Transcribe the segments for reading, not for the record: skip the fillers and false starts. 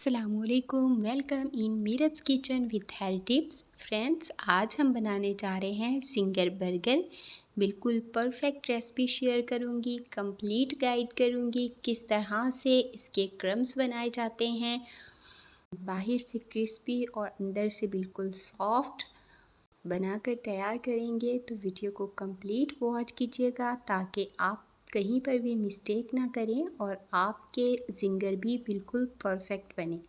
अस्सलामुअलैकुम, welcome in Meerab's kitchen with health tips. Friends, आज हम बनाने जा रहे हैं जिंगर बर्गर। बिल्कुल परफेक्ट रेसिपी शेयर करूंगी, कंप्लीट गाइड करूंगी किस तरह से इसके क्रम्स बनाए जाते हैं। बाहर से क्रिस्पी और अंदर से बिल्कुल सॉफ्ट बनाकर तैयार करेंगे, तो वीडियो को कंप्लीट वॉच कीजिएगा ताकि आप कहीं पर भी मिस्टेक ना करें और आपके जिंगर भी बिल्कुल परफेक्ट बने।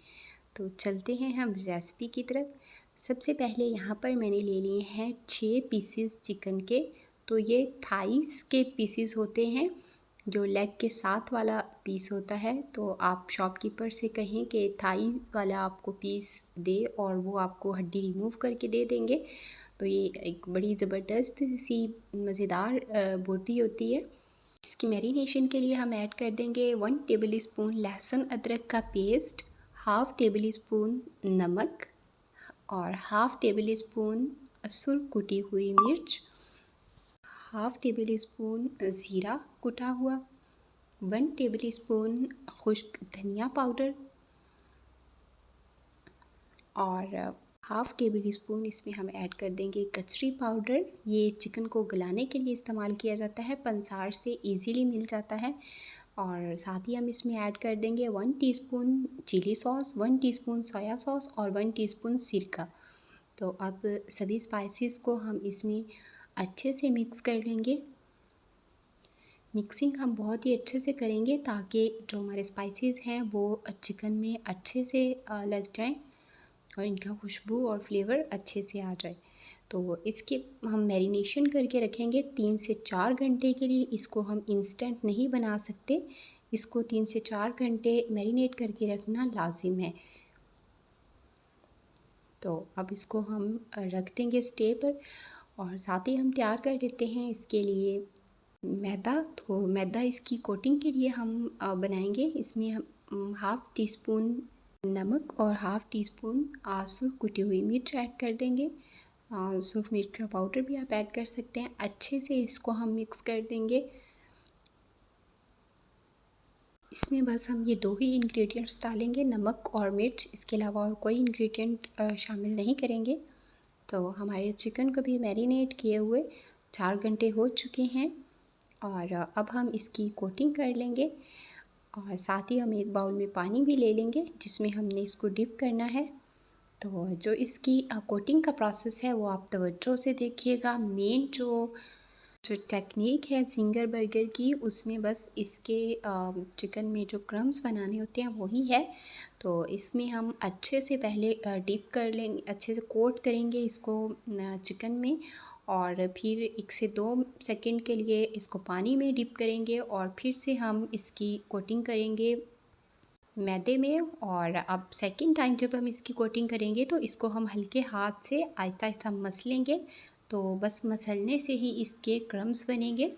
तो चलते हैं हम रेसिपी की तरफ। सबसे पहले यहाँ पर मैंने ले लिए हैं 6 पीसेस चिकन के। तो ये थाइस के पीसेस होते हैं, जो लेग के साथ वाला पीस होता है। तो आप शॉपकीपर से कहें कि थाई वाला आपको पीस दे और वो आपको हड्डी रिमूव करके दे देंगे। तो ये एक बड़ी ज़बरदस्त सी मज़ेदार बोटी होती है। इसकी मैरिनेशन के लिए हम ऐड कर देंगे 1 टेबल स्पून लहसुन अदरक का पेस्ट, हाफ़ टेबल स्पून नमक और हाफ़ टेबल स्पून सुरख कुटी हुई मिर्च, हाफ़ टेबल स्पून ज़ीरा कुटा हुआ, 1 टेबल स्पून खुश्क धनिया पाउडर और हाफ़ टेबल स्पून इसमें हम ऐड कर देंगे कचरी पाउडर। ये चिकन को गलाने के लिए इस्तेमाल किया जाता है, पंसार से इजीली मिल जाता है। और साथ ही हम इसमें ऐड कर देंगे 1 teaspoon chili sauce, 1 teaspoon soya sauce और 1 टीस्पून सिरका। तो अब सभी स्पाइसेस को हम इसमें अच्छे से मिक्स कर लेंगे। मिक्सिंग हम बहुत ही अच्छे से करेंगे ताकि जो हमारे स्पाइसेस हैं वो चिकन में अच्छे से लग जाएं और इनका खुशबू और फ्लेवर अच्छे से आ जाए। तो इसके हम मैरिनेशन करके रखेंगे 3 से 4 घंटे के लिए। इसको हम इंस्टेंट नहीं बना सकते, इसको 3 से 4 घंटे मैरिनेट करके रखना लाजिम है। तो अब इसको हम रख देंगे स्टे पर और साथ ही हम तैयार कर लेते हैं इसके लिए मैदा। तो मैदा इसकी कोटिंग के लिए हम बनाएंगे। इसमें हम हाफ़ टी स्पून नमक और हाफ़ टी स्पून सूख कुटी हुई मिर्च ऐड कर देंगे। सूख मिर्च का पाउडर भी आप ऐड कर सकते हैं। अच्छे से इसको हम मिक्स कर देंगे। इसमें बस हम ये 2 ही इंग्रेडिएंट्स डालेंगे, नमक और मिर्च। इसके अलावा और कोई इंग्रेडिएंट शामिल नहीं करेंगे। तो हमारे चिकन को भी मैरिनेट किए हुए 4 घंटे हो चुके हैं और अब हम इसकी कोटिंग कर लेंगे। और साथ ही हम एक बाउल में पानी भी ले लेंगे जिसमें हमने इसको डिप करना है। तो जो इसकी कोटिंग का प्रोसेस है वो आप तवज्जो से देखिएगा। मेन जो टेक्निक है जिंगर बर्गर की, उसमें बस इसके चिकन में जो क्रम्स बनाने होते हैं वही है। तो इसमें हम अच्छे से पहले डिप कर लेंगे, अच्छे से कोट करेंगे इसको चिकन में और फिर 1 से 2 सेकंड के लिए इसको पानी में डिप करेंगे और फिर से हम इसकी कोटिंग करेंगे मैदे में। और अब सेकंड टाइम जब हम इसकी कोटिंग करेंगे तो इसको हम हल्के हाथ से आहिस्ता आहिस्ता मस लेंगे। तो बस मसलने से ही इसके क्रम्स बनेंगे।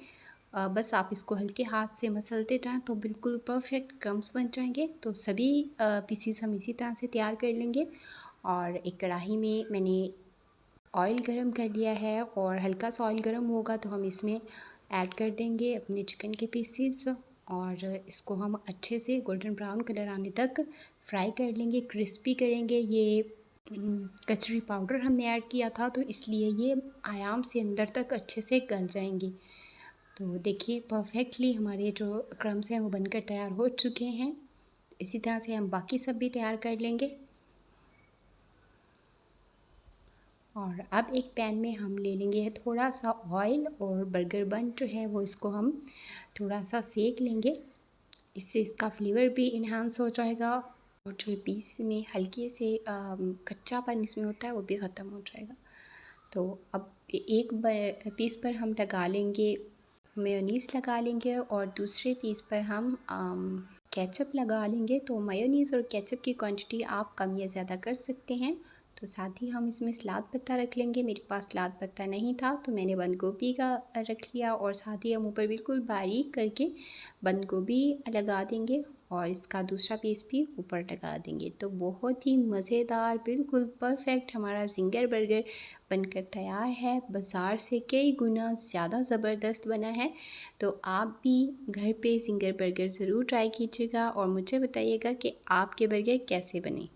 बस आप इसको हल्के हाथ से मसलते जाएं तो बिल्कुल परफेक्ट क्रम्स बन जाएंगे। तो सभी पीसीस हम इसी तरह से तैयार कर लेंगे। और एक कढ़ाई में मैंने ऑयल गरम कर लिया है और हल्का सा ऑयल गरम होगा तो हम इसमें ऐड कर देंगे अपने चिकन के पीसीस और इसको हम अच्छे से गोल्डन ब्राउन कलर आने तक फ्राई कर लेंगे, क्रिस्पी करेंगे। ये कचरी पाउडर हमने ऐड किया था तो इसलिए ये आराम से अंदर तक अच्छे से गल जाएंगे। तो देखिए परफेक्टली हमारे जो क्रम्स हैं वो बनकर तैयार हो चुके हैं। इसी तरह से हम बाकी सब भी तैयार कर लेंगे। और अब एक पैन में हम ले लेंगे थोड़ा सा ऑयल और बर्गर बन जो है वो इसको हम थोड़ा सा सेक लेंगे। इससे इसका फ्लेवर भी इन्हांस हो जाएगा और जो पीस में हल्के से कच्चापन इसमें होता है वो भी ख़त्म हो जाएगा। तो अब एक पीस पर हम लगा लेंगे मेयोनीज़ लगा लेंगे और दूसरे पीस पर हम केचप लगा लेंगे। तो मेयोनीज़ और केचप की क्वांटिटी आप कम या ज़्यादा कर सकते हैं। तो साथ ही हम इसमें सलाद पत्ता रख लेंगे। मेरे पास सलाद पत्ता नहीं था तो मैंने बंद गोभी का रख लिया और साथ ही हम ऊपर बिल्कुल बारीक करके बंद गोभी लगा देंगे और इसका दूसरा पीस भी ऊपर लगा देंगे। तो बहुत ही मज़ेदार बिल्कुल परफेक्ट हमारा ज़िंगर बर्गर बनकर तैयार है। बाज़ार से कई गुना ज़्यादा ज़बरदस्त बना है। तो आप भी घर पे ज़िंगर बर्गर ज़रूर ट्राई कीजिएगा और मुझे बताइएगा कि आपके बर्गर कैसे बने।